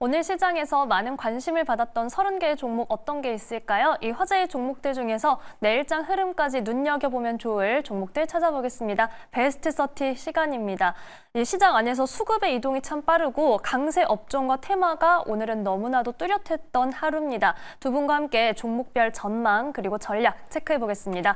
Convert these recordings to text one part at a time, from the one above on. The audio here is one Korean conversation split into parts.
오늘 시장에서 많은 관심을 받았던 30개의 종목 어떤 게 있을까요? 이 화제의 종목들 중에서 내일장 흐름까지 눈여겨보면 좋을 종목들 찾아보겠습니다. 베스트 30 시간입니다. 이 시장 안에서 수급의 이동이 참 빠르고 강세 업종과 테마가 오늘은 너무나도 뚜렷했던 하루입니다. 두 분과 함께 종목별 전망 그리고 전략 체크해보겠습니다.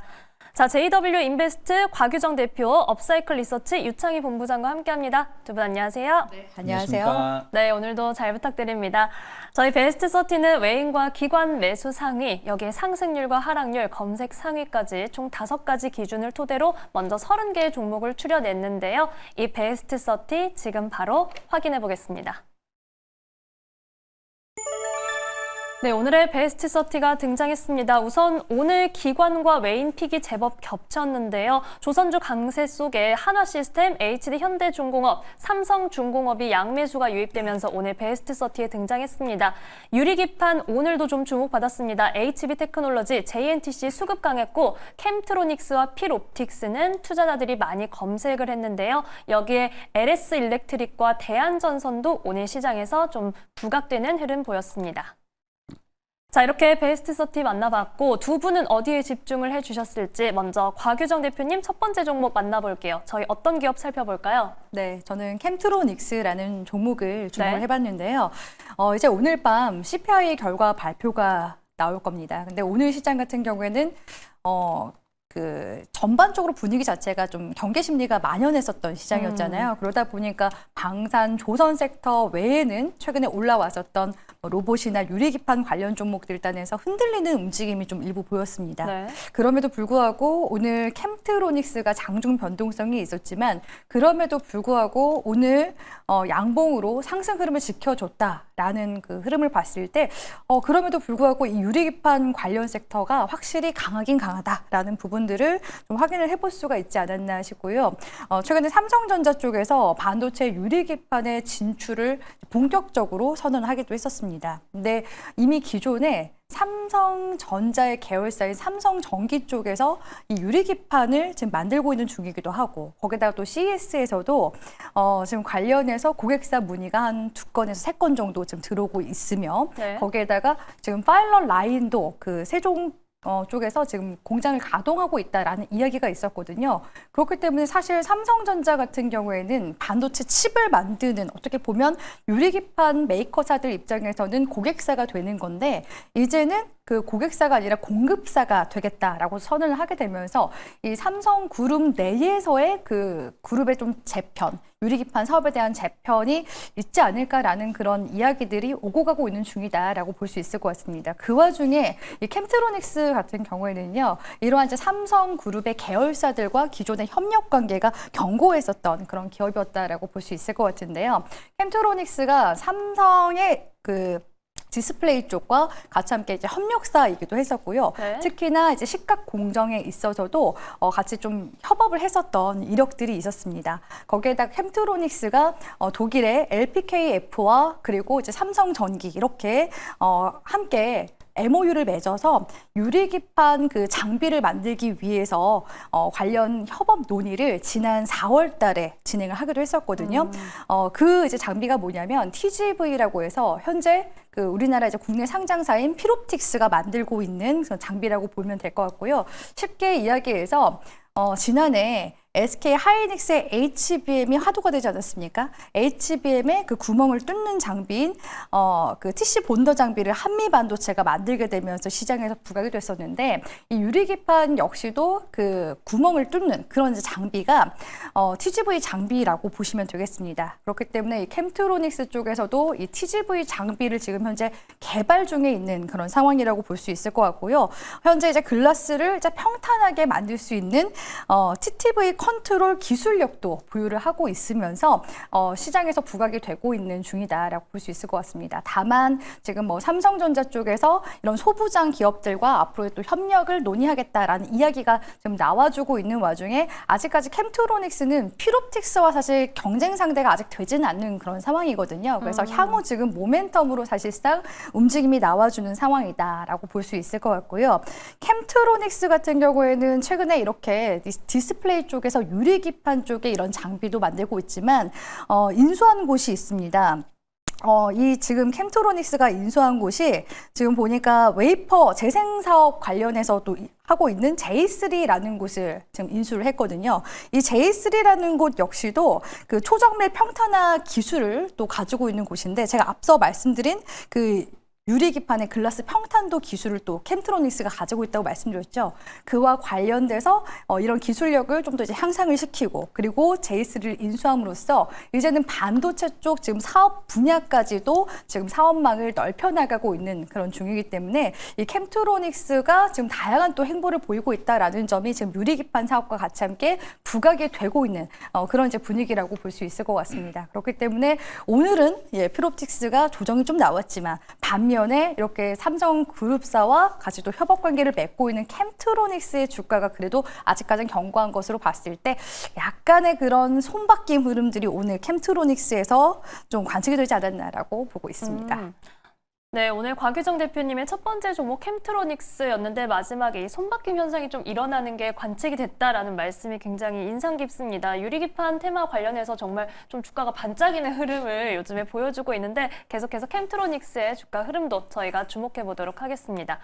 자, JW 인베스트 곽유정 대표, 업사이클 리서치 유창희 본부장과 함께합니다. 두 분 안녕하세요. 네, 안녕하세요. 네, 오늘도 잘 부탁드립니다. 저희 베스트 30는 외인과 기관 매수 상위, 여기에 상승률과 하락률, 검색 상위까지 총 5가지 기준을 토대로 먼저 30개의 종목을 추려냈는데요. 이 베스트 30 지금 바로 확인해 보겠습니다. 네, 오늘의 베스트 30가 등장했습니다. 우선 오늘 기관과 외인 픽이 제법 겹쳤는데요. 조선주 강세 속에 한화시스템, HD 현대중공업, 삼성중공업이 양매수가 유입되면서 오늘 베스트 30에 등장했습니다. 유리기판 오늘도 좀 주목받았습니다. HB테크놀로지, JNTC 수급 강했고 캠트로닉스와 필옵틱스는 투자자들이 많이 검색을 했는데요. 여기에 LS일렉트릭과 대한전선도 오늘 시장에서 좀 부각되는 흐름 보였습니다. 자, 이렇게 베스트 30 만나봤고 두 분은 어디에 집중을 해주셨을지 먼저 곽유정 대표님 첫 번째 종목 만나볼게요. 저희 어떤 기업 살펴볼까요? 네, 저는 캠트로닉스라는 종목을 주목을 네. 해봤는데요. 이제 오늘 밤 CPI 결과 발표가 나올 겁니다. 근데 오늘 시장 같은 경우에는 전반적으로 분위기 자체가 좀 경계 심리가 만연했었던 시장이었잖아요. 그러다 보니까 방산, 조선 섹터 외에는 최근에 올라왔었던 로봇이나 유리기판 관련 종목들 단에서 흔들리는 움직임이 좀 일부 보였습니다. 네. 그럼에도 불구하고 오늘 캠트로닉스가 장중 변동성이 있었지만 그럼에도 불구하고 오늘 양봉으로 상승 흐름을 지켜줬다라는 그 흐름을 봤을 때 그럼에도 불구하고 이 유리기판 관련 섹터가 확실히 강하긴 강하다라는 부분들을 좀 확인을 해볼 수가 있지 않았나 싶고요. 최근에 삼성전자 쪽에서 반도체 유리기판의 진출을 본격적으로 선언하기도 했었습니다. 근데 이미 기존에 삼성전자의 계열사인 삼성전기 쪽에서 이 유리기판을 지금 만들고 있는 중이기도 하고 거기다가 또 CES에서도 지금 관련해서 고객사 문의가 한 2건에서 3건 정도 지금 들어오고 있으며 네. 거기에다가 지금 파일럿 라인도 그 세종 쪽에서 지금 공장을 가동하고 있다라는 이야기가 있었거든요. 그렇기 때문에 사실 삼성전자 같은 경우에는 반도체 칩을 만드는 어떻게 보면 유리기판 메이커사들 입장에서는 고객사가 되는 건데 이제는 그 고객사가 아니라 공급사가 되겠다라고 선언을 하게 되면서 이 삼성 그룹 내에서의 그 그룹의 좀 재편, 유리기판 사업에 대한 재편이 있지 않을까라는 그런 이야기들이 오고 가고 있는 중이다라고 볼 수 있을 것 같습니다. 그 와중에 이 캠트로닉스 같은 경우에는요, 이러한 이제 삼성 그룹의 계열사들과 기존의 협력 관계가 견고했었던 그런 기업이었다라고 볼 수 있을 것 같은데요. 캠트로닉스가 삼성의 그 디스플레이 쪽과 같이 함께 이제 협력사이기도 했었고요. 네. 특히나 이제 시각 공정에 있어서도 같이 좀 협업을 했었던 이력들이 있었습니다. 거기에다 캠트로닉스가 독일의 LPKF와 그리고 이제 삼성전기 이렇게 함께 MOU를 맺어서 유리기판 그 장비를 만들기 위해서 관련 협업 논의를 지난 4월 달에 진행을 하기도 했었거든요. 그 이제 장비가 뭐냐면 TGV라고 해서 현재 그 우리나라 이제 국내 상장사인 필옵틱스가 만들고 있는 그런 장비라고 보면 될 것 같고요. 쉽게 이야기해서 지난해 SK 하이닉스의 HBM이 화두가 되지 않았습니까? HBM의 그 구멍을 뚫는 장비인 그 TC 본더 장비를 한미 반도체가 만들게 되면서 시장에서 부각이 됐었는데 이 유리기판 역시도 그 구멍을 뚫는 그런 장비가 TGV 장비라고 보시면 되겠습니다. 그렇기 때문에 이 캠트로닉스 쪽에서도 이 TGV 장비를 지금 현재 개발 중에 있는 그런 상황이라고 볼 수 있을 것 같고요. 현재 이제 글라스를 이제 평탄하게 만들 수 있는 TTV 컨트롤 기술력도 보유를 하고 있으면서 시장에서 부각이 되고 있는 중이다라고 볼 수 있을 것 같습니다. 다만 지금 뭐 삼성전자 쪽에서 이런 소부장 기업들과 앞으로 또 협력을 논의하겠다라는 이야기가 지금 나와주고 있는 와중에 아직까지 캠트로닉스는 필옵틱스와 사실 경쟁 상대가 아직 되지는 않는 그런 상황이거든요. 그래서 향후 지금 모멘텀으로 사실상 움직임이 나와주는 상황이다라고 볼 수 있을 것 같고요. 캠트로닉스 같은 경우에는 최근에 이렇게 디스플레이 쪽에서 유리기판 쪽에 이런 장비도 만들고 있지만 인수한 곳이 있습니다. 이 지금 캠트로닉스가 인수한 곳이 지금 보니까 웨이퍼 재생 사업 관련해서 또 하고 있는 J3라는 곳을 지금 인수를 했거든요. 이 J3라는 곳 역시도 그 초정밀 평탄화 기술을 또 가지고 있는 곳인데, 제가 앞서 말씀드린 그 유리기판의 글라스 평탄도 기술을 또 캠트로닉스가 가지고 있다고 말씀드렸죠. 그와 관련돼서 이런 기술력을 좀 더 이제 향상을 시키고, 그리고 J3를 인수함으로써 이제는 반도체 쪽 지금 사업 분야까지도 지금 사업망을 넓혀나가고 있는 그런 중이기 때문에 이 캠트로닉스가 지금 다양한 또 행보를 보이고 있다라는 점이 지금 유리기판 사업과 같이 함께 부각이 되고 있는 그런 이제 분위기라고 볼 수 있을 것 같습니다. 그렇기 때문에 오늘은 필옵틱스가 조정이 좀 나왔지만, 반면에 이렇게 삼성그룹사와 같이 또 협업 관계를 맺고 있는 캠트로닉스의 주가가 그래도 아직까지는 견고한 것으로 봤을 때 약간의 그런 손바뀜 흐름들이 오늘 캠트로닉스에서 좀 관측이 되지 않았나라고 보고 있습니다. 네, 오늘 곽유정 대표님의 첫 번째 종목 캠트로닉스였는데 마지막에 이 손바뀜 현상이 좀 일어나는 게 관측이 됐다라는 말씀이 굉장히 인상 깊습니다. 유리기판 테마 관련해서 정말 좀 주가가 반짝이는 흐름을 요즘에 보여주고 있는데, 계속해서 캠트로닉스의 주가 흐름도 저희가 주목해 보도록 하겠습니다.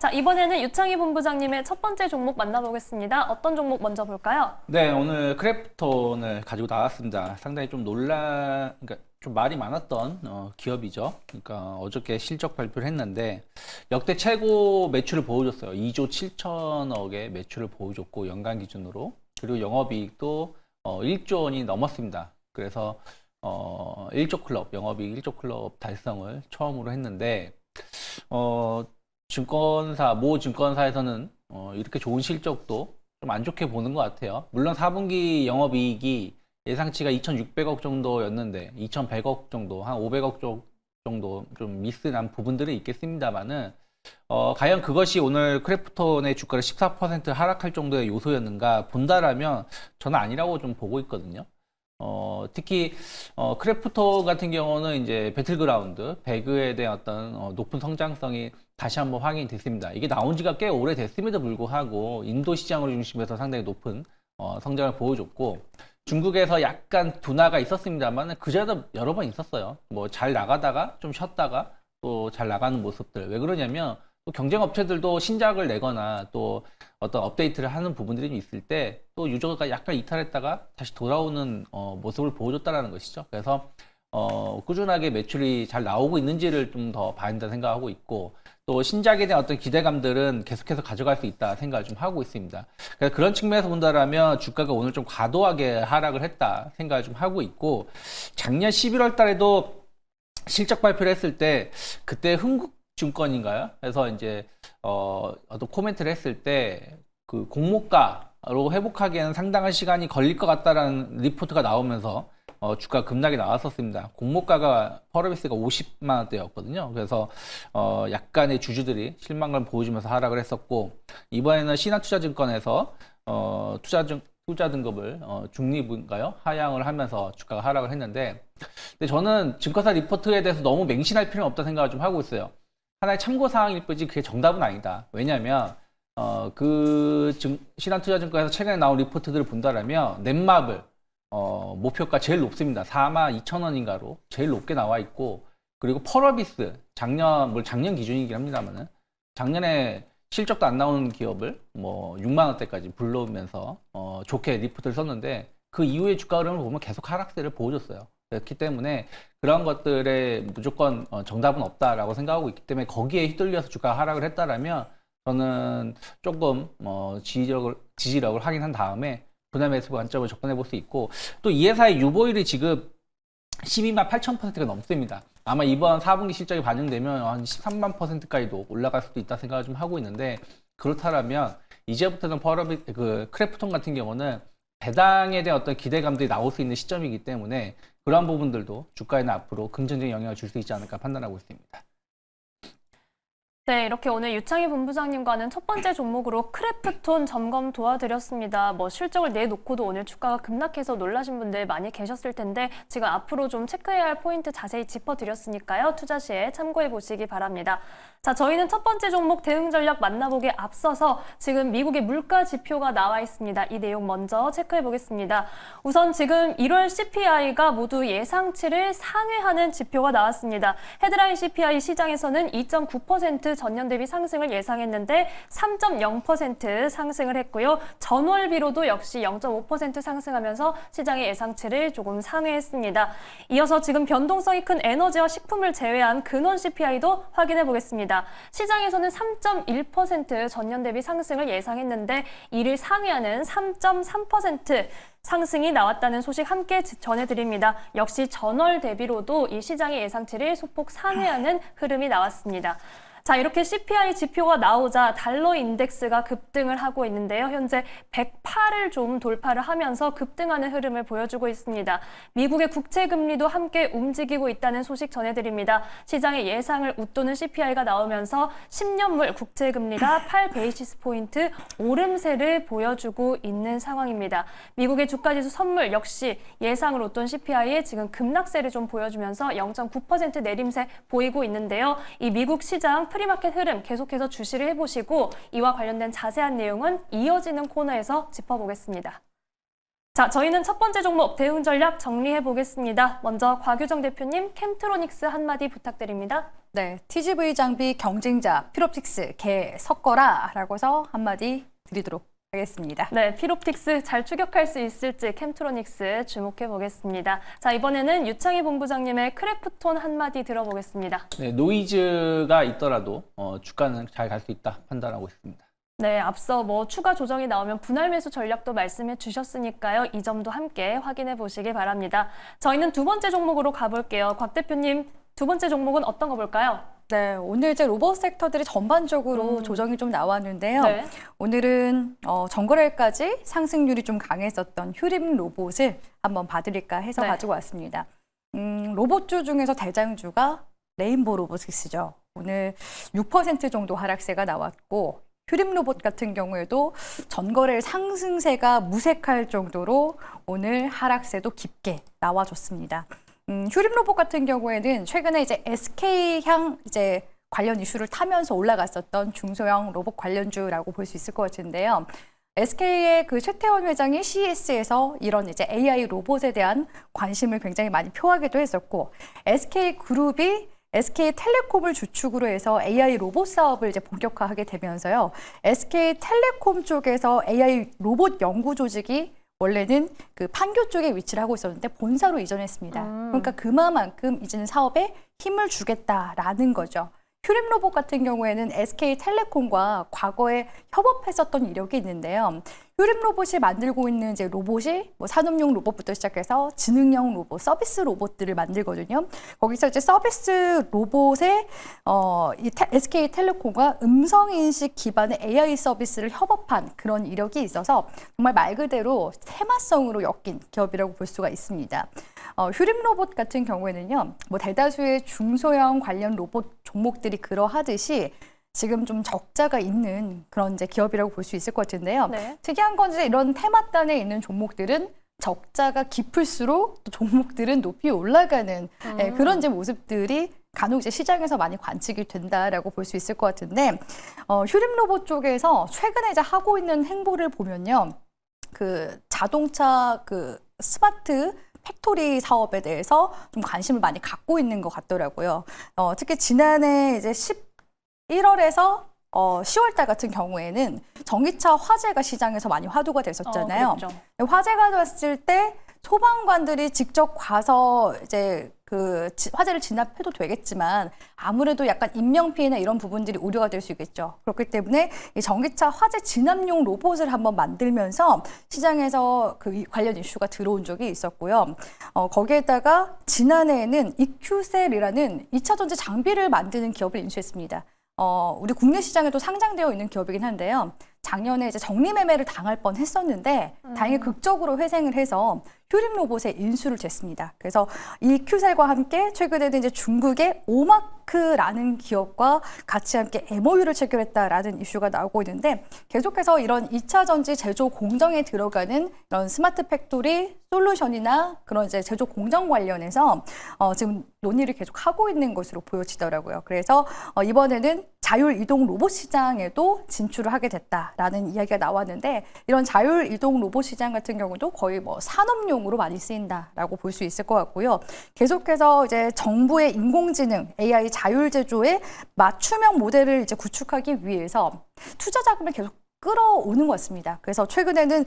자, 이번에는 유창희 본부장님의 첫 번째 종목 만나보겠습니다. 어떤 종목 먼저 볼까요? 네, 오늘 크래프톤을 가지고 나왔습니다. 상당히 좀 그러니까 좀 말이 많았던 기업이죠. 그러니까 어저께 실적 발표를 했는데 역대 최고 매출을 보여줬어요. 2조 7천억의 매출을 보여줬고, 연간 기준으로. 그리고 영업이익도 1조 원이 넘었습니다. 그래서 1조 클럽, 영업이익 1조 클럽 달성을 처음으로 했는데, 모 증권사에서는 이렇게 좋은 실적도 좀 안 좋게 보는 것 같아요. 물론 4분기 영업이익이 예상치가 2,600억 정도였는데 2,100억 정도, 한 500억 정도 좀 미스난 부분들이 있겠습니다만은, 과연 그것이 오늘 크래프톤의 주가를 14% 하락할 정도의 요소였는가 본다라면 저는 아니라고 좀 보고 있거든요. 특히 크래프톤 같은 경우는 이제 배틀그라운드, 배그에 대한 어떤 높은 성장성이 다시 한번 확인이 됐습니다. 이게 나온 지가 꽤 오래됐음에도 불구하고 인도 시장을 중심해서 상당히 높은 성장을 보여줬고, 중국에서 약간 둔화가 있었습니다만 그전에도 여러 번 있었어요. 뭐 잘 나가다가 좀 쉬었다가 또 잘 나가는 모습들. 왜 그러냐면 또 경쟁 업체들도 신작을 내거나 또 어떤 업데이트를 하는 부분들이 좀 있을 때 또 유저가 약간 이탈했다가 다시 돌아오는 모습을 보여줬다라는 것이죠. 그래서 꾸준하게 매출이 잘 나오고 있는지를 좀 더 봐야 된다 생각하고 있고, 또 신작에 대한 어떤 기대감들은 계속해서 가져갈 수 있다 생각을 좀 하고 있습니다. 그래서 그런 측면에서 본다라면 주가가 오늘 좀 과도하게 하락을 했다 생각을 좀 하고 있고, 작년 11월 달에도 실적 발표를 했을 때 그때 흥국증권인가요? 그래서 이제 어떤 코멘트를 했을 때 그 공모가로 회복하기에는 상당한 시간이 걸릴 것 같다라는 리포트가 나오면서 주가 급락이 나왔었습니다. 공모가가 펄어비스가 50만 원대였거든요. 그래서 약간의 주주들이 실망감을 보여주면서 하락을 했었고, 이번에는 신한투자증권에서 투자 등급을 중립인가요? 하향을 하면서 주가가 하락을 했는데, 근데 저는 증권사 리포트에 대해서 너무 맹신할 필요는 없다 생각을 좀 하고 있어요. 하나의 참고사항일 뿐이지 그게 정답은 아니다. 왜냐하면 신한투자증권에서 최근에 나온 리포트들을 본다라면 넷마블 목표가 제일 높습니다. 42,000원인가로 제일 높게 나와 있고, 그리고 펄어비스 작년 기준이긴 합니다만은 작년에 실적도 안 나오는 기업을 뭐 6만 원대까지 불러오면서 좋게 리포트를 썼는데, 그 이후에 주가 흐름을 보면 계속 하락세를 보여줬어요. 그렇기 때문에 그런 것들에 무조건 정답은 없다라고 생각하고 있기 때문에 거기에 휘둘려서 주가가 하락을 했다라면 저는 조금 지지력을 확인한 다음에 분할 매수 관점을 접근해 볼 수 있고, 또 이 회사의 유보율이 지금 12만 8천%가 넘습니다. 아마 이번 4분기 실적이 반영되면 한 13만 %까지도 올라갈 수도 있다 생각을 좀 하고 있는데, 그렇다면 이제부터는 크래프톤 같은 경우는 배당에 대한 어떤 기대감들이 나올 수 있는 시점이기 때문에 그러한 부분들도 주가에는 앞으로 긍정적인 영향을 줄 수 있지 않을까 판단하고 있습니다. 네, 이렇게 오늘 유창희 본부장님과는 첫 번째 종목으로 크래프톤 점검 도와드렸습니다. 실적을 내놓고도 오늘 주가가 급락해서 놀라신 분들 많이 계셨을 텐데 지금 앞으로 좀 체크해야 할 포인트 자세히 짚어드렸으니까요. 투자 시에 참고해 보시기 바랍니다. 자, 저희는 첫 번째 종목 대응 전략 만나보기에 앞서서 지금 미국의 물가 지표가 나와 있습니다. 이 내용 먼저 체크해 보겠습니다. 우선 지금 1월 CPI가 모두 예상치를 상회하는 지표가 나왔습니다. 헤드라인 CPI 시장에서는 2.9% 전년 대비 상승을 예상했는데 3.0% 상승을 했고요. 전월비로도 역시 0.5% 상승하면서 시장의 예상치를 조금 상회했습니다. 이어서 지금 변동성이 큰 에너지와 식품을 제외한 근원 CPI도 확인해 보겠습니다. 시장에서는 3.1% 전년 대비 상승을 예상했는데 이를 상회하는 3.3% 상승이 나왔다는 소식 함께 전해드립니다. 역시 전월 대비로도 이 시장의 예상치를 소폭 상회하는 흐름이 나왔습니다. 자, 이렇게 CPI 지표가 나오자 달러 인덱스가 급등을 하고 있는데요. 현재 108을 좀 돌파를 하면서 급등하는 흐름을 보여주고 있습니다. 미국의 국채 금리도 함께 움직이고 있다는 소식 전해드립니다. 시장의 예상을 웃도는 CPI가 나오면서 10년물 국채 금리가 8베이시스 포인트 오름세를 보여주고 있는 상황입니다. 미국의 주가지수 선물 역시 예상을 웃돈 CPI에 지금 급락세를 좀 보여주면서 0.9% 내림세 보이고 있는데요. 이 미국 시장 프리마켓 흐름 계속해서 주시를 해보시고 이와 관련된 자세한 내용은 이어지는 코너에서 짚어보겠습니다. 자, 저희는 첫 번째 종목 대응 전략 정리해 보겠습니다. 먼저 곽유정 대표님 캠트로닉스 한마디 부탁드립니다. 네, TGV 장비 경쟁자 피롭틱스 개 섞어라 라고 해서 한마디 드리도록 하겠습니다. 네, 피롭틱스 잘 추격할 수 있을지 캠트로닉스 주목해 보겠습니다. 자, 이번에는 유창희 본부장님의 크래프톤 한마디 들어보겠습니다. 네, 노이즈가 있더라도 주가는 잘 갈 수 있다 판단하고 있습니다. 네, 앞서 추가 조정이 나오면 분할 매수 전략도 말씀해 주셨으니까요. 이 점도 함께 확인해 보시기 바랍니다. 저희는 두 번째 종목으로 가볼게요. 곽 대표님, 두 번째 종목은 어떤 거 볼까요? 네, 오늘 이제 로봇 섹터들이 전반적으로 조정이 좀 나왔는데요. 네. 오늘은 전거래일까지 상승률이 좀 강했었던 휴림 로봇을 한번 봐드릴까 해서 네. 가지고 왔습니다. 로봇주 중에서 대장주가 레인보우 로보틱스죠. 오늘 6% 정도 하락세가 나왔고 휴림 로봇 같은 경우에도 전거래일 상승세가 무색할 정도로 오늘 하락세도 깊게 나와줬습니다. 휴림 로봇 같은 경우에는 최근에 이제 SK향 이제 관련 이슈를 타면서 올라갔었던 중소형 로봇 관련주라고 볼 수 있을 것 같은데요. SK의 그 최태원 회장이 CES에서 이런 이제 AI 로봇에 대한 관심을 굉장히 많이 표하기도 했었고, SK그룹이 SK텔레콤을 주축으로 해서 AI 로봇 사업을 이제 본격화하게 되면서요. SK텔레콤 쪽에서 AI 로봇 연구 조직이 원래는 그 판교 쪽에 위치를 하고 있었는데 본사로 이전했습니다. 그러니까 그만큼 이제는 사업에 힘을 주겠다라는 거죠. 휴림 로봇 같은 경우에는 SK텔레콤과 과거에 협업했었던 이력이 있는데요. 휴림 로봇이 만들고 있는 이제 로봇이 산업용 로봇부터 시작해서 지능형 로봇, 서비스 로봇들을 만들거든요. 거기서 이제 서비스 로봇에 이 SK텔레콤과 음성인식 기반의 AI 서비스를 협업한 그런 이력이 있어서 정말 말 그대로 테마성으로 엮인 기업이라고 볼 수가 있습니다. 휴림 로봇 같은 경우에는요, 대다수의 중소형 관련 로봇 종목들이 그러하듯이 지금 좀 적자가 있는 그런 이제 기업이라고 볼 수 있을 것 같은데요. 네. 특이한 건 이제 이런 테마단에 있는 종목들은 적자가 깊을수록 또 종목들은 높이 올라가는 그런 이제 모습들이 간혹 이제 시장에서 많이 관측이 된다라고 볼 수 있을 것 같은데, 휴림 로봇 쪽에서 최근에 이제 하고 있는 행보를 보면요, 그 자동차 그 스마트 팩토리 사업에 대해서 좀 관심을 많이 갖고 있는 것 같더라고요. 특히 지난해 이제 11월에서 10월달 같은 경우에는 전기차 화재가 시장에서 많이 화두가 됐었잖아요. 그렇죠. 화재가 났을 때 소방관들이 직접 가서 이제 그 화재를 진압해도 되겠지만 아무래도 약간 인명피해나 이런 부분들이 우려가 될 수 있겠죠. 그렇기 때문에 이 전기차 화재 진압용 로봇을 한번 만들면서 시장에서 그 관련 이슈가 들어온 적이 있었고요. 거기에다가 지난해에는 이큐셀이라는 2차 전지 장비를 만드는 기업을 인수했습니다. 우리 국내 시장에도 상장되어 있는 기업이긴 한데요. 작년에 이제 정리매매를 당할 뻔했었는데 다행히 극적으로 회생을 해서 휴림 로봇에 인수를 됐습니다. 그래서 이 큐셀과 함께 최근에는 이제 중국의 오마크라는 기업과 같이 함께 MOU를 체결했다라는 이슈가 나오고 있는데 계속해서 이런 2차 전지 제조 공정에 들어가는 이런 스마트 팩토리 솔루션이나 그런 이제 제조 공정 관련해서 지금 논의를 계속 하고 있는 것으로 보여지더라고요. 그래서 이번에는 자율 이동 로봇 시장에도 진출을 하게 됐다라는 이야기가 나왔는데 이런 자율 이동 로봇 시장 같은 경우도 거의 뭐 산업용으로 많이 쓰인다라고 볼 수 있을 것 같고요. 계속해서 이제 정부의 인공지능 AI 자율 제조의 맞춤형 모델을 이제 구축하기 위해서 투자 자금을 계속 끌어오는 것 같습니다. 그래서 최근에는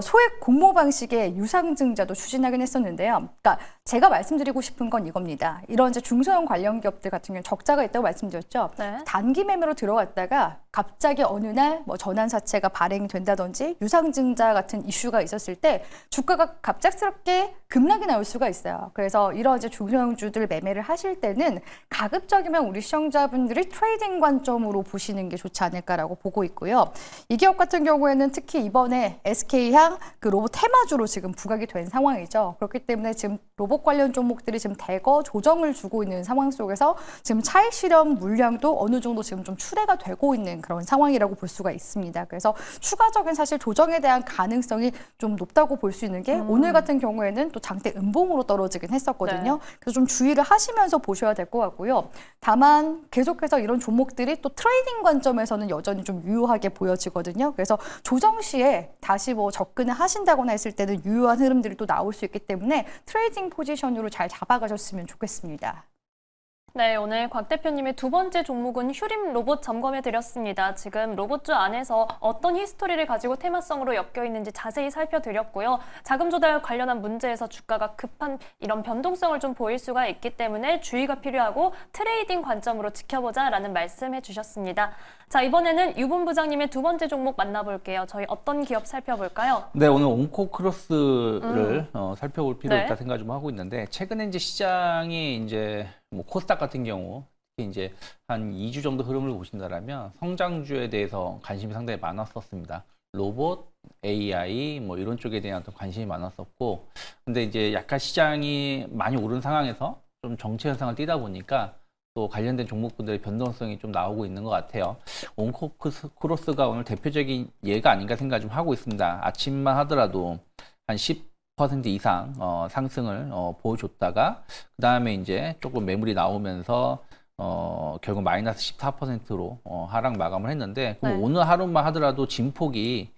소액 공모 방식의 유상증자도 추진하긴 했었는데요. 그러니까 제가 말씀드리고 싶은 건 이겁니다. 이런 이제 중소형 관련 기업들 같은 경우는 적자가 있다고 말씀드렸죠. 네. 단기 매매로 들어갔다가 갑자기 어느 날 뭐 전환사채가 발행된다든지 유상증자 같은 이슈가 있었을 때 주가가 갑작스럽게 급락이 나올 수가 있어요. 그래서 이런 이제 중소형주들 매매를 하실 때는 가급적이면 우리 시청자분들이 트레이딩 관점으로 보시는 게 좋지 않을까라고 보고 있고요. 이 기업 같은 경우에는 특히 이번에 SK향 그 로봇 테마주로 지금 부각이 된 상황이죠. 그렇기 때문에 지금 로봇 관련 종목들이 지금 대거 조정을 주고 있는 상황 속에서 지금 차익 실현 물량도 어느 정도 지금 좀 출회가 되고 있는 그런 상황이라고 볼 수가 있습니다. 그래서 추가적인 사실 조정에 대한 가능성이 좀 높다고 볼 수 있는 게 오늘 같은 경우에는 또 장대 음봉으로 떨어지긴 했었거든요. 네. 그래서 좀 주의를 하시면서 보셔야 될 것 같고요. 다만 계속해서 이런 종목들이 또 트레이딩 관점에서는 여전히 좀 유효하게 보여지거든요. 그래서 조정 시에 다시 뭐 접근을 하신다거나 했을 때는 유효한 흐름들이 또 나올 수 있기 때문에 트레이딩 포지션으로 잘 잡아가셨으면 좋겠습니다. 네, 오늘 곽 대표님의 두 번째 종목은 휴림 로봇 점검해 드렸습니다. 지금 로봇주 안에서 어떤 히스토리를 가지고 테마성으로 엮여 있는지 자세히 살펴드렸고요. 자금 조달 관련한 문제에서 주가가 급한 이런 변동성을 좀 보일 수가 있기 때문에 주의가 필요하고 트레이딩 관점으로 지켜보자라는 말씀해 주셨습니다. 자, 이번에는 유분 부장님의 두 번째 종목 만나볼게요. 저희 어떤 기업 살펴볼까요? 네, 오늘 온코크로스를 살펴볼 필요 네. 있다 생각 좀 하고 있는데 최근에 이제 시장이 이제 뭐 코스닥 같은 경우 특히 이제 한 2주 정도 흐름을 보신다라면 성장주에 대해서 관심이 상당히 많았었습니다. 로봇, AI 뭐 이런 쪽에 대한 어떤 관심이 많았었고 근데 이제 약간 시장이 많이 오른 상황에서 좀 정체 현상을 띠다 보니까 또 관련된 종목분들의 변동성이 좀 나오고 있는 것 같아요. 온코크로스가 오늘 대표적인 예가 아닌가 생각 좀 하고 있습니다. 아침만 하더라도 한 10% 이상 상승을 보여줬다가 그 다음에 이제 조금 매물이 나오면서 결국 마이너스 14%로 하락 마감을 했는데 그럼 네. 오늘 하루만 하더라도 진폭이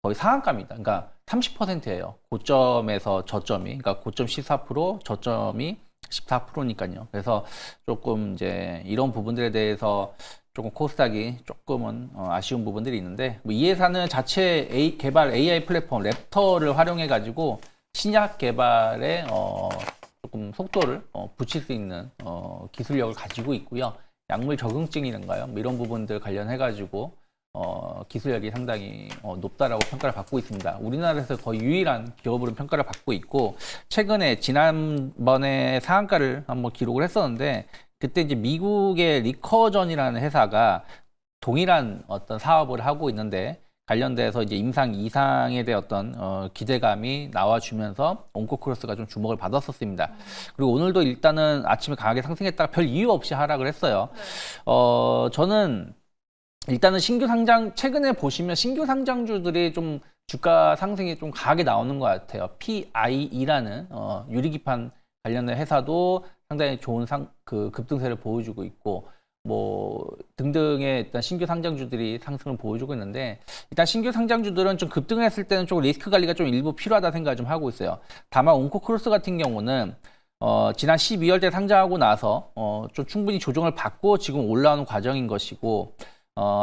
거의 상한가입니다. 그러니까 30%예요. 고점에서 저점이, 그러니까 고점 14%, 저점이 14%니까요. 그래서 조금 이제 이런 부분들에 대해서 조금 코스닥이 조금은 아쉬운 부분들이 있는데 뭐 이 회사는 자체 개발 AI 플랫폼 랩터를 활용해 가지고 신약 개발에 조금 속도를 붙일 수 있는 기술력을 가지고 있고요. 약물 적응증이란가요? 뭐 이런 부분들 관련해 가지고 기술력이 상당히 높다라고 평가를 받고 있습니다. 우리나라에서 거의 유일한 기업으로 평가를 받고 있고 최근에 지난번에 상한가를 한번 기록을 했었는데 그때 이제 미국의 리커전이라는 회사가 동일한 어떤 사업을 하고 있는데 관련돼서 이제 임상 이상에 대한 어떤 기대감이 나와주면서 온코크로스가 좀 주목을 받았었습니다. 그리고 오늘도 일단은 아침에 강하게 상승했다가 별 이유 없이 하락을 했어요. 저는 일단은 최근에 보시면 신규 상장주들이 좀 주가 상승이 좀 강하게 나오는 것 같아요. PIE라는 유리기판 관련된 회사도 상당히 좋은 급등세를 보여주고 있고, 뭐 등등의 일단 신규 상장주들이 상승을 보여주고 있는데 일단 신규 상장주들은 좀 급등을 했을 때는 좀 리스크 관리가 좀 일부 필요하다 생각을 좀 하고 있어요. 다만 온코크로스 같은 경우는 지난 12월 때 상장하고 나서 좀 충분히 조정을 받고 지금 올라오는 과정인 것이고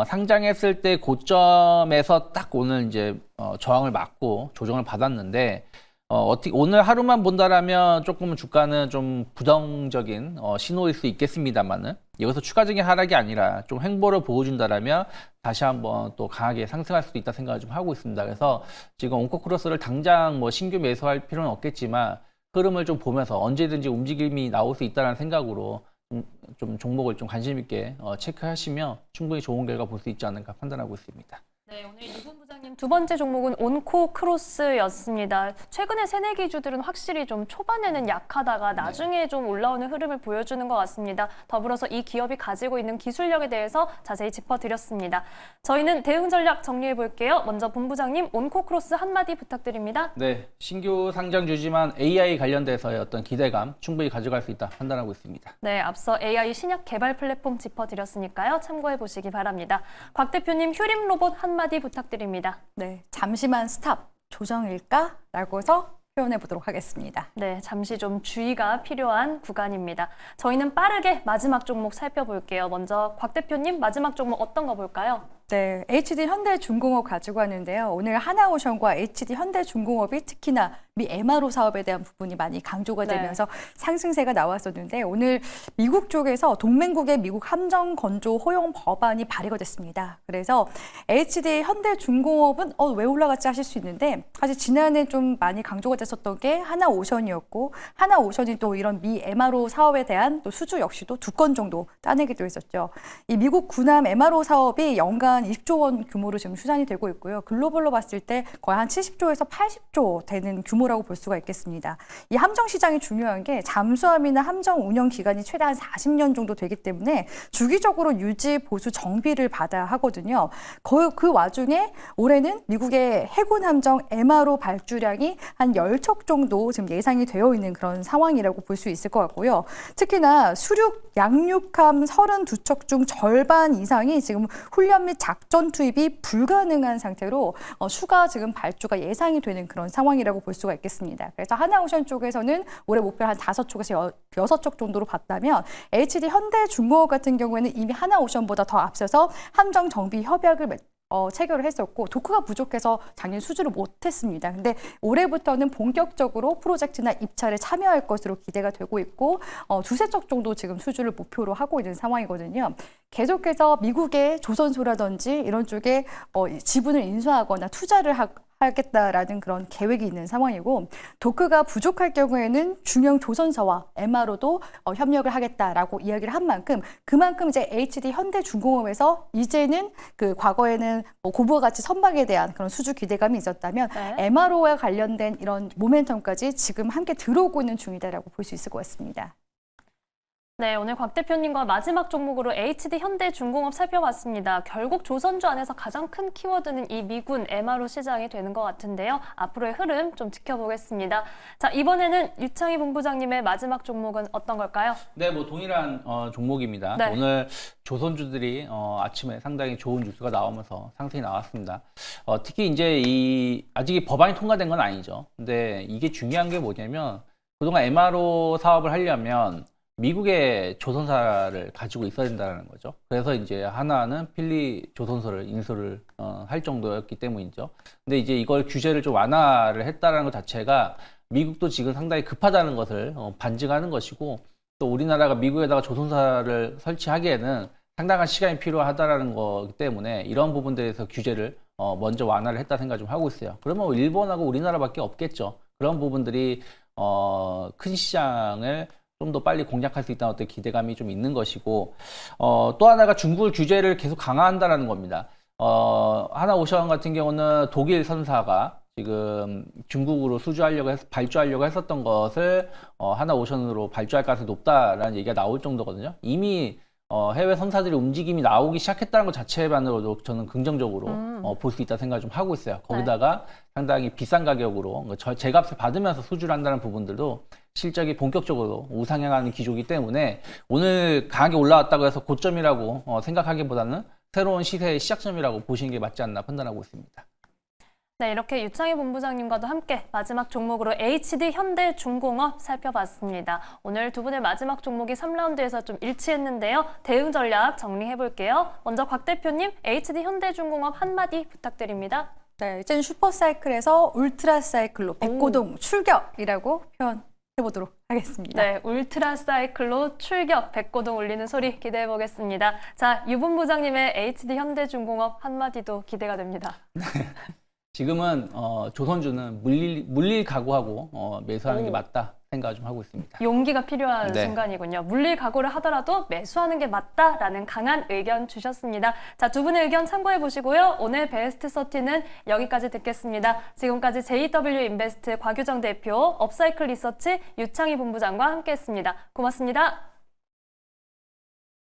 상장했을 때 고점에서 딱 오늘 이제 저항을 맞고 조정을 받았는데 어떻게 오늘 하루만 본다라면 조금 주가는 좀 부정적인 신호일 수 있겠습니다만은 여기서 추가적인 하락이 아니라 좀 횡보를 보여준다라면 다시 한번 또 강하게 상승할 수도 있다 생각을 좀 하고 있습니다. 그래서 지금 온코크로스를 당장 뭐 신규 매수할 필요는 없겠지만 흐름을 좀 보면서 언제든지 움직임이 나올 수 있다는 생각으로 좀 종목을 좀 관심 있게 체크하시면 충분히 좋은 결과 볼 수 있지 않을까 판단하고 있습니다. 네, 오늘 유분 부장님 두 번째 종목은 온코크로스였습니다. 최근에 새내기주들은 확실히 좀 초반에는 약하다가 나중에 좀 올라오는 흐름을 보여주는 것 같습니다. 더불어서 이 기업이 가지고 있는 기술력에 대해서 자세히 짚어드렸습니다. 저희는 대응 전략 정리해 볼게요. 먼저 본부장님, 온코크로스 한마디 부탁드립니다. 네, 신규 상장주지만 AI 관련돼서의 어떤 기대감 충분히 가져갈 수 있다 판단하고 있습니다. 네, 앞서 AI 신약 개발 플랫폼 짚어드렸으니까요. 참고해 보시기 바랍니다. 곽 대표님, 휴림 로봇 한마디 부탁드립니다. 네, 잠시만 스탑, 조정일까? 라고 해서 표현해 보도록 하겠습니다. 네, 잠시 좀 주의가 필요한 구간입니다. 저희는 빠르게 마지막 종목 살펴볼게요. 먼저 곽 대표님, 마지막 종목 어떤 거 볼까요? 네, HD 현대중공업 가지고 왔는데요. 오늘 하나오션과 HD 현대중공업이 특히나 미 MRO 사업에 대한 부분이 많이 강조가 되면서 상승세가 나왔었는데 오늘 미국 쪽에서 동맹국의 미국 함정 건조 허용 법안이 발의가 됐습니다. 그래서 HD 현대중공업은 왜 올라갔지 하실 수 있는데 사실 지난해 좀 많이 강조가 됐었던 게 하나오션이었고 하나오션이 또 이런 미 MRO 사업에 대한 또 수주 역시도 2건 정도 따내기도 했었죠. 이 미국 군함 MRO 사업이 연간 20조 원 규모로 지금 추산이 되고 있고요. 글로벌로 봤을 때 거의 한 70조에서 80조 되는 규모라고 볼 수가 있겠습니다. 이 함정 시장이 중요한 게 잠수함이나 함정 운영 기간이 최대한 40년 정도 되기 때문에 주기적으로 유지, 보수, 정비를 받아야 하거든요. 그 와중에 올해는 미국의 해군 함정 MRO 발주량이 한 10척 정도 지금 예상이 되어 있는 그런 상황이라고 볼 수 있을 것 같고요. 특히나 수륙, 양육함 32척 중 절반 이상이 지금 훈련 및 작전 투입이 불가능한 상태로 추가 지금 발주가 예상이 되는 그런 상황이라고 볼 수가 있겠습니다. 그래서 하나오션 쪽에서는 올해 목표를 한 5척에서 6척 정도로 봤다면 HD 현대중공업 같은 경우에는 이미 하나오션보다 더 앞서서 함정 정비 협약을 체결을 했었고 도크가 부족해서 작년 수주를 못했습니다. 근데 올해부터는 본격적으로 프로젝트나 입찰에 참여할 것으로 기대가 되고 있고 두세 척 정도 지금 수주를 목표로 하고 있는 상황이거든요. 계속해서 미국의 조선소라든지 이런 쪽에 지분을 인수하거나 투자를 하겠다라는 그런 계획이 있는 상황이고 도크가 부족할 경우에는 중형 조선사와 MRO도 협력을 하겠다라고 이야기를 한 만큼 그만큼 이제 HD 현대중공업에서 이제는 그 과거에는 고부가 가치 선박에 대한 그런 수주 기대감이 있었다면 MRO와 관련된 이런 모멘텀까지 지금 함께 들어오고 있는 중이다라고 볼 수 있을 것 같습니다. 네, 오늘 곽 대표님과 마지막 종목으로 HD 현대중공업 살펴봤습니다. 결국 조선주 안에서 가장 큰 키워드는 이 미군 MRO 시장이 되는 것 같은데요. 앞으로의 흐름 좀 지켜보겠습니다. 자, 이번에는 유창희 본부장님의 마지막 종목은 어떤 걸까요? 네, 뭐 동일한 종목입니다. 네. 오늘 조선주들이 아침에 상당히 좋은 뉴스가 나오면서 상승이 나왔습니다. 특히 이제 아직 이 법안이 통과된 건 아니죠. 근데 이게 중요한 게 뭐냐면 그동안 MRO 사업을 하려면 미국의 조선사를 가지고 있어야 된다는 거죠. 그래서 이제 하나는 필리 조선소를 인수를 할 정도였기 때문이죠. 근데 이제 이걸 규제를 좀 완화를 했다는 것 자체가 미국도 지금 상당히 급하다는 것을 반증하는 것이고 또 우리나라가 미국에다가 조선사를 설치하기에는 상당한 시간이 필요하다는 거기 때문에 이런 부분들에서 규제를 먼저 완화를 했다 생각 좀 하고 있어요. 그러면 일본하고 우리나라밖에 없겠죠. 그런 부분들이 큰 시장을 좀 더 빨리 공략할 수 있다는 어떤 기대감이 좀 있는 것이고 또 하나가 중국 규제를 계속 강화한다는 겁니다. 하나오션 같은 경우는 독일 선사가 지금 중국으로 발주하려고 했었던 것을 하나오션으로 발주할 가능성이 높다라는 얘기가 나올 정도거든요. 이미 해외 선사들의 움직임이 나오기 시작했다는 것 자체만으로도 저는 긍정적으로 볼 수 있다 생각을 좀 하고 있어요. 거기다가 상당히 비싼 가격으로 제값을 받으면서 수주를 한다는 부분들도 실적이 본격적으로 우상향하는 기조이기 때문에 오늘 강하게 올라왔다고 해서 고점이라고 생각하기보다는 새로운 시세의 시작점이라고 보시는 게 맞지 않나 판단하고 있습니다. 네, 이렇게 유창희 본부장님과도 함께 마지막 종목으로 HD 현대중공업 살펴봤습니다. 오늘 두 분의 마지막 종목이 3라운드에서 좀 일치했는데요. 대응 전략 정리해볼게요. 먼저 곽 대표님, HD 현대중공업 한마디 부탁드립니다. 네, 이제는 슈퍼사이클에서 울트라사이클로 백고동 출격이라고 표현해보도록 하겠습니다. 네, 울트라 사이클로 출격, 백고동 울리는 소리 기대해보겠습니다. 자, 유 본부장님의 HD 현대중공업 한마디도 기대가 됩니다. 지금은 조선주는 물릴 각오하고 매수하는 게 오. 맞다 생각을 좀 하고 있습니다. 용기가 필요한 네. 순간이군요. 물릴 각오를 하더라도 매수하는 게 맞다라는 강한 의견 주셨습니다. 자, 두 분의 의견 참고해 보시고요. 오늘 베스트 30는 여기까지 듣겠습니다. 지금까지 JW 인베스트 곽유정 대표, 업사이클 리서치 유창희 본부장과 함께했습니다. 고맙습니다.